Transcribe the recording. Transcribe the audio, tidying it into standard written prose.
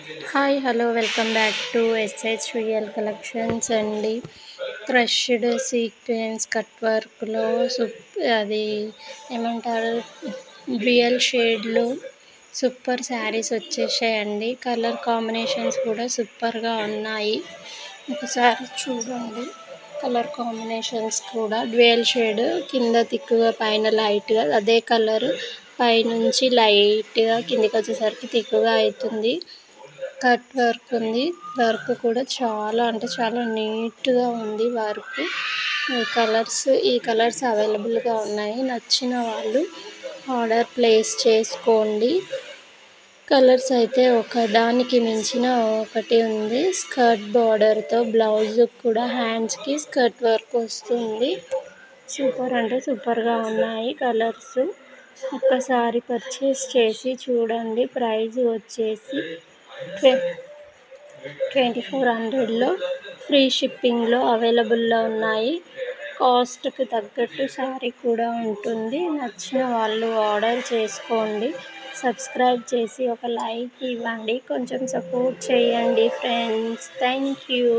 Hi hello welcome back to SH real collections అండి. Crushed sequence cut వర్క్లో అది ఏమంటారు రియల్ షేడ్లో సూపర్ శారీస్ వచ్చేసాయండి. కలర్ కాంబినేషన్స్ కూడా సూపర్గా ఉన్నాయి. ఒకసారి చూడండి. కలర్ కాంబినేషన్స్ కూడా డ్యూయల్ షేడ్, కింద తిక్కుగా పైన లైట్గా అదే కలర్, పైనుంచి లైట్గా కిందికి వచ్చేసరికి తిక్కుగా అవుతుంది. కట్ వర్క్ ఉంది. వర్క్ కూడా చాలా అంటే చాలా నీట్గా ఉంది వర్క్. ఈ కలర్స్ అవైలబుల్గా ఉన్నాయి. నచ్చిన వాళ్ళు ఆర్డర్ ప్లేస్ చేసుకోండి. కలర్స్ అయితే ఒకదానికి మించిన ఒకటి ఉంది. స్కర్ట్ బార్డర్తో బ్లౌజ్ కూడా హ్యాండ్స్కి స్కర్ట్ వర్క్ వస్తుంది. సూపర్ అంటే సూపర్గా ఉన్నాయి కలర్స్. ఒక్కసారి పర్చేస్ చేసి చూడండి. ప్రైస్ వచ్చేసి 2400లో ఫ్రీ షిప్పింగ్లో అవైలబుల్లో ఉన్నాయి. కాస్ట్కి తగ్గట్టు శారీ కూడా ఉంటుంది. నచ్చిన వాళ్ళు ఆర్డర్ చేసుకోండి. సబ్స్క్రైబ్ చేసి ఒక లైక్ ఇవ్వండి. కొంచెం సపోర్ట్ చేయండి ఫ్రెండ్స్. Thank you.